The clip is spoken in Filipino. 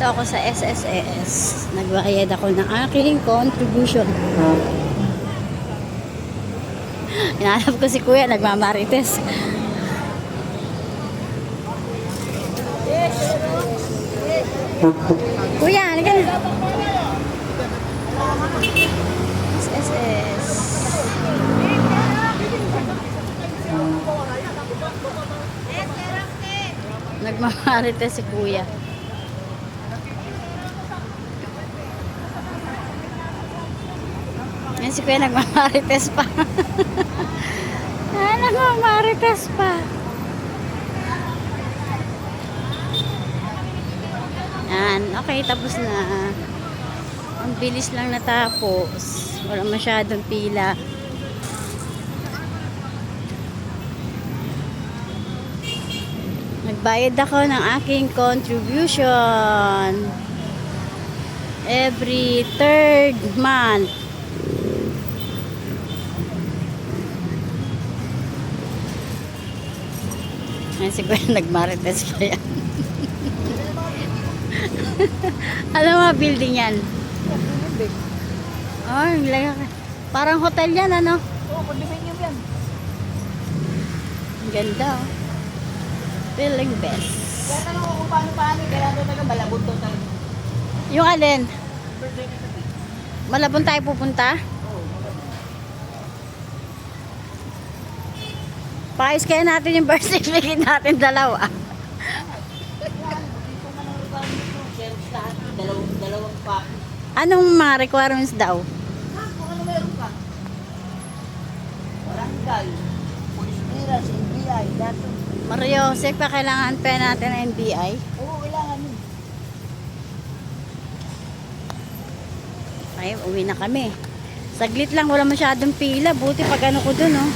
Nandito ako sa SSS. Nagbayad ako ng aking contribution. Hinahanap ko si Kuya, nagmamarites. Kuya, ano ka na? SSS. Nagmamarites si Kuya. Yan si Kuya nagmamarites pa. Nagmamarites pa. Yan, okay, tapos na. Ang bilis lang natapos. Wala masyadong pila. Nagbayad ako ng aking contribution every third month. Ngayon siguro nagmarites pa yan. Ano mga building yan? Oh, parang hotel yan, ano? Oo, condominium yan. Ang ganda, oh. Feeling best. Kaya tanong ko kung paano, kaya doon tayo malabot doon tayo. Yung alin? Malabon tayo pupunta? Paayos kaya natin yung birth certificate natin dalawa. Dalawang pack. Anong mga requirements daw? Kung ano meron ka? Barangay, police clearance, NBI, dato. Mario, Sek, pa kailangan pa natin ng NBI? Oo, kailangan yun. Ay, uwi na kami. Saglit lang, wala masyadong pila. Buti pag ano ko dun, oh.